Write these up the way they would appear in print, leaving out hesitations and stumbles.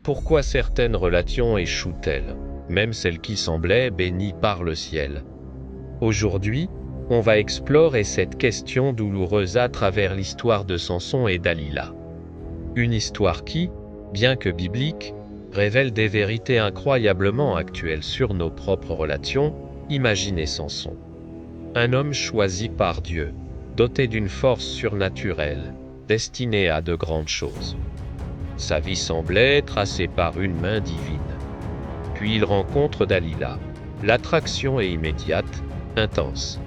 Pourquoi certaines relations échouent-elles, même celles qui semblaient bénies par le ciel? Aujourd'hui, on va explorer cette question douloureuse à travers l'histoire de Samson et Dalila. Une histoire qui, bien que biblique, révèle des vérités incroyablement actuelles sur nos propres relations. Imaginez Samson. Un homme choisi par Dieu, doté d'une force surnaturelle, destiné à de grandes choses. Sa vie semblait tracée par une main divine. Puis il rencontre Dalila. L'attraction est immédiate, intense.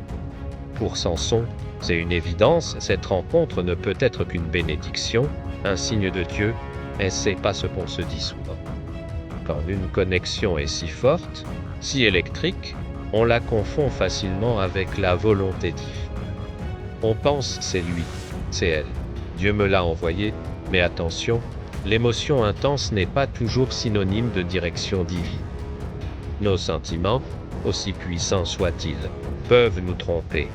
Pour Samson, c'est une évidence, cette rencontre ne peut être qu'une bénédiction, un signe de Dieu, et c'est pas ce qu'on se dit souvent. Quand une connexion est si forte, si électrique, on la confond facilement avec la volonté divine. On pense c'est lui, c'est elle. Dieu me l'a envoyé, mais attention, l'émotion intense n'est pas toujours synonyme de direction divine. Nos sentiments, aussi puissants soient-ils, peuvent nous tromper.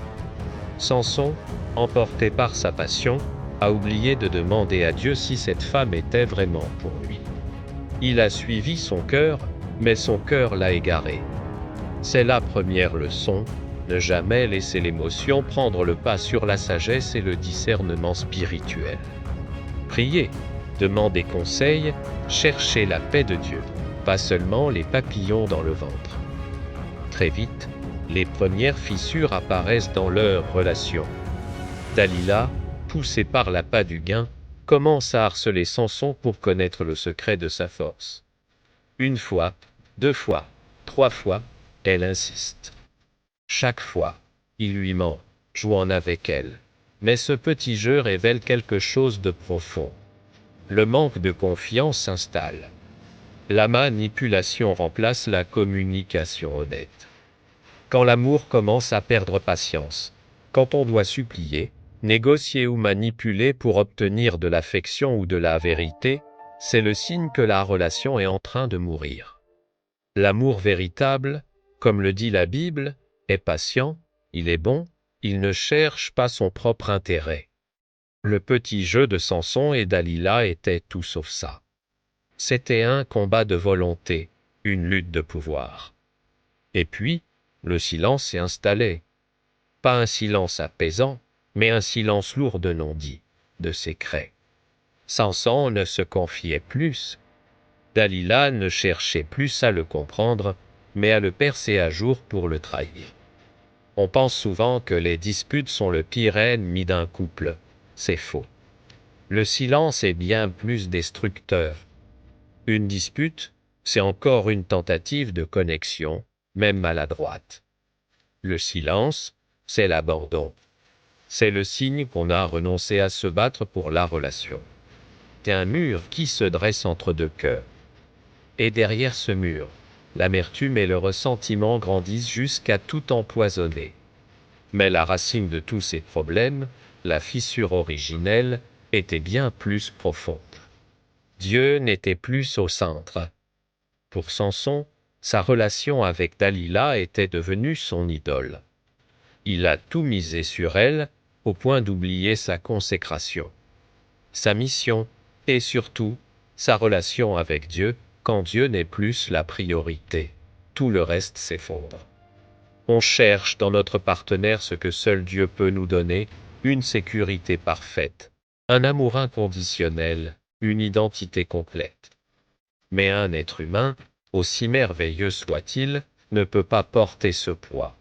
Samson, emporté par sa passion, a oublié de demander à Dieu si cette femme était vraiment pour lui. Il a suivi son cœur, mais son cœur l'a égaré. C'est la première leçon, ne jamais laisser l'émotion prendre le pas sur la sagesse et le discernement spirituel. Priez, demandez conseil, cherchez la paix de Dieu, pas seulement les papillons dans le ventre. Très vite, les premières fissures apparaissent dans leur relation. Dalila, poussée par l'appât du gain, commence à harceler Samson pour connaître le secret de sa force. Une fois, 2 fois, 3 fois, elle insiste. Chaque fois, il lui ment, jouant avec elle. Mais ce petit jeu révèle quelque chose de profond. Le manque de confiance s'installe. La manipulation remplace la communication honnête. Quand l'amour commence à perdre patience, quand on doit supplier, négocier ou manipuler pour obtenir de l'affection ou de la vérité, c'est le signe que la relation est en train de mourir. L'amour véritable, comme le dit la Bible, est patient, il est bon, il ne cherche pas son propre intérêt. Le petit jeu de Samson et Dalila était tout sauf ça. C'était un combat de volonté, une lutte de pouvoir. Et puis, le silence s'est installé. Pas un silence apaisant, mais un silence lourd de non-dits, de secrets. Samson ne se confiait plus. Dalila ne cherchait plus à le comprendre, mais à le percer à jour pour le trahir. On pense souvent que les disputes sont le pire ennemi d'un couple. C'est faux. Le silence est bien plus destructeur. Une dispute, c'est encore une tentative de connexion, même maladroite. Le silence, c'est l'abandon. C'est le signe qu'on a renoncé à se battre pour la relation. C'est un mur qui se dresse entre deux cœurs. Et derrière ce mur, l'amertume et le ressentiment grandissent jusqu'à tout empoisonner. Mais la racine de tous ces problèmes, la fissure originelle, était bien plus profonde. Dieu n'était plus au centre. Pour Samson, sa relation avec Dalila était devenue son idole. Il a tout misé sur elle, au point d'oublier sa consécration, sa mission, et surtout, sa relation avec Dieu. Quand Dieu n'est plus la priorité, tout le reste s'effondre. On cherche dans notre partenaire ce que seul Dieu peut nous donner, une sécurité parfaite, un amour inconditionnel, une identité complète. Mais un être humain, aussi merveilleux soit-il, ne peut pas porter ce poids.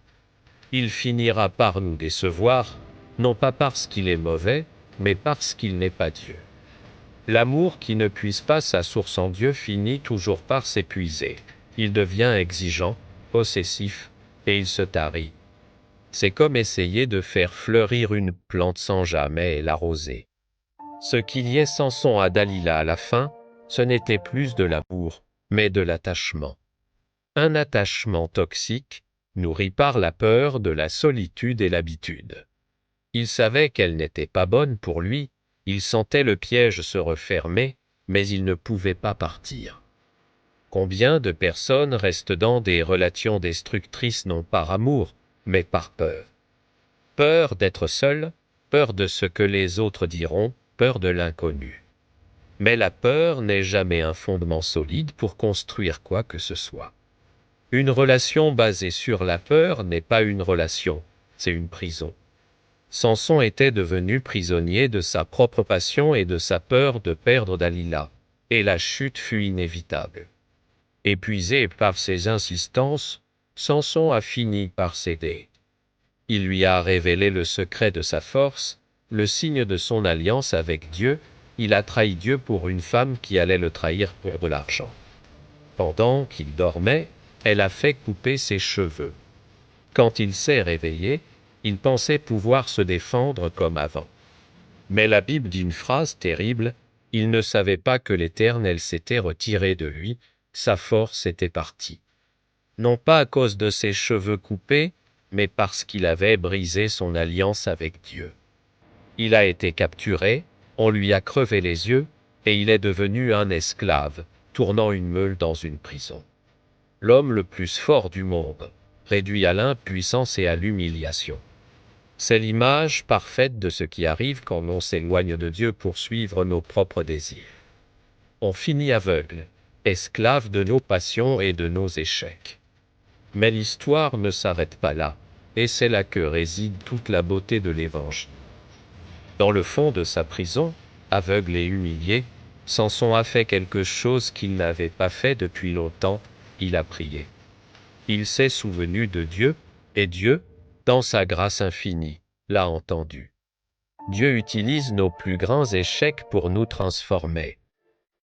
Il finira par nous décevoir, non pas parce qu'il est mauvais, mais parce qu'il n'est pas Dieu. L'amour qui ne puise pas sa source en Dieu finit toujours par s'épuiser. Il devient exigeant, possessif, et il se tarit. C'est comme essayer de faire fleurir une plante sans jamais l'arroser. Ce qui liait Samson à Dalila à la fin, ce n'était plus de l'amour, mais de l'attachement. Un attachement toxique, nourri par la peur de la solitude et l'habitude. Il savait qu'elle n'était pas bonne pour lui, il sentait le piège se refermer, mais il ne pouvait pas partir. Combien de personnes restent dans des relations destructrices non par amour, mais par peur? Peur d'être seul, peur de ce que les autres diront, peur de l'inconnu. Mais la peur n'est jamais un fondement solide pour construire quoi que ce soit. Une relation basée sur la peur n'est pas une relation, c'est une prison. Samson était devenu prisonnier de sa propre passion et de sa peur de perdre Dalila, et la chute fut inévitable. Épuisé par ses insistances, Samson a fini par céder. Il lui a révélé le secret de sa force, le signe de son alliance avec Dieu. Il a trahi Dieu pour une femme qui allait le trahir pour de l'argent. Pendant qu'il dormait, elle a fait couper ses cheveux. Quand il s'est réveillé, il pensait pouvoir se défendre comme avant. Mais la Bible dit une phrase terrible, il ne savait pas que l'Éternel s'était retiré de lui, sa force était partie. Non pas à cause de ses cheveux coupés, mais parce qu'il avait brisé son alliance avec Dieu. Il a été capturé, on lui a crevé les yeux, et il est devenu un esclave, tournant une meule dans une prison. L'homme le plus fort du monde, réduit à l'impuissance et à l'humiliation. C'est l'image parfaite de ce qui arrive quand on s'éloigne de Dieu pour suivre nos propres désirs. On finit aveugle, esclave de nos passions et de nos échecs. Mais l'histoire ne s'arrête pas là, et c'est là que réside toute la beauté de l'Évangile. Dans le fond de sa prison, aveugle et humilié, Samson a fait quelque chose qu'il n'avait pas fait depuis longtemps, il a prié. Il s'est souvenu de Dieu, et Dieu, dans sa grâce infinie, l'a entendu. Dieu utilise nos plus grands échecs pour nous transformer.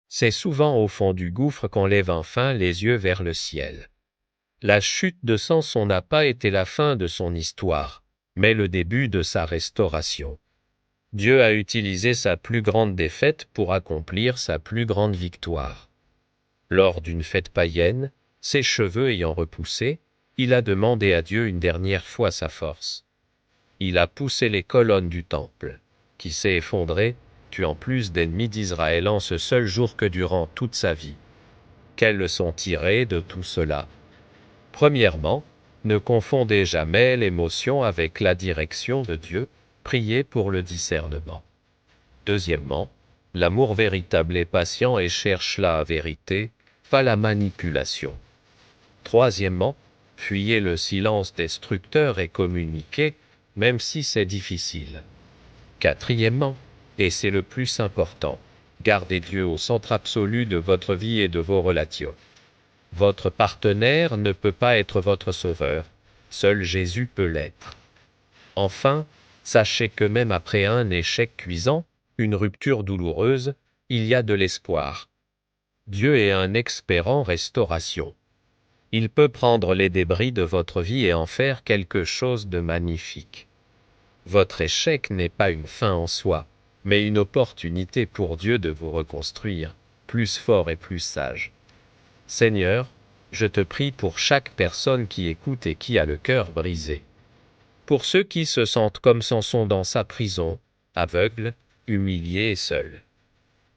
C'est souvent au fond du gouffre qu'on lève enfin les yeux vers le ciel. La chute de Samson n'a pas été la fin de son histoire, mais le début de sa restauration. Dieu a utilisé sa plus grande défaite pour accomplir sa plus grande victoire. Lors d'une fête païenne, ses cheveux ayant repoussé, il a demandé à Dieu une dernière fois sa force. Il a poussé les colonnes du temple, qui s'est effondré, tuant plus d'ennemis d'Israël en ce seul jour que durant toute sa vie. Quelles leçons tirer de tout cela? Premièrement, ne confondez jamais l'émotion avec la direction de Dieu, priez pour le discernement. Deuxièmement, l'amour véritable est patient et cherche la vérité, pas la manipulation. Troisièmement, fuyez le silence destructeur et communiquez, même si c'est difficile. Quatrièmement, et c'est le plus important, gardez Dieu au centre absolu de votre vie et de vos relations. Votre partenaire ne peut pas être votre sauveur, seul Jésus peut l'être. Enfin, sachez que même après un échec cuisant, une rupture douloureuse, il y a de l'espoir. Dieu est un expert en restauration. Il peut prendre les débris de votre vie et en faire quelque chose de magnifique. Votre échec n'est pas une fin en soi, mais une opportunité pour Dieu de vous reconstruire, plus fort et plus sage. Seigneur, je te prie pour chaque personne qui écoute et qui a le cœur brisé. Pour ceux qui se sentent comme Samson dans sa prison, aveugles, humiliés et seuls.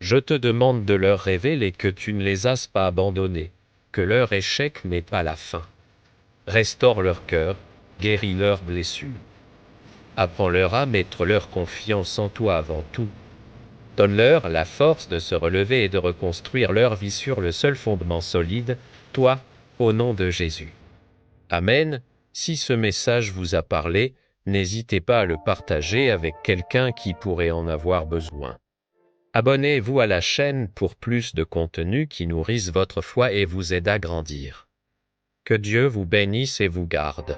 Je te demande de leur révéler que tu ne les as pas abandonnés, que leur échec n'est pas la fin. Restaure leur cœur, guéris leurs blessures. Apprends-leur à mettre leur confiance en toi avant tout. Donne-leur la force de se relever et de reconstruire leur vie sur le seul fondement solide, toi, au nom de Jésus. Amen. Si ce message vous a parlé, n'hésitez pas à le partager avec quelqu'un qui pourrait en avoir besoin. Abonnez-vous à la chaîne pour plus de contenu qui nourrissent votre foi et vous aide à grandir. Que Dieu vous bénisse et vous garde.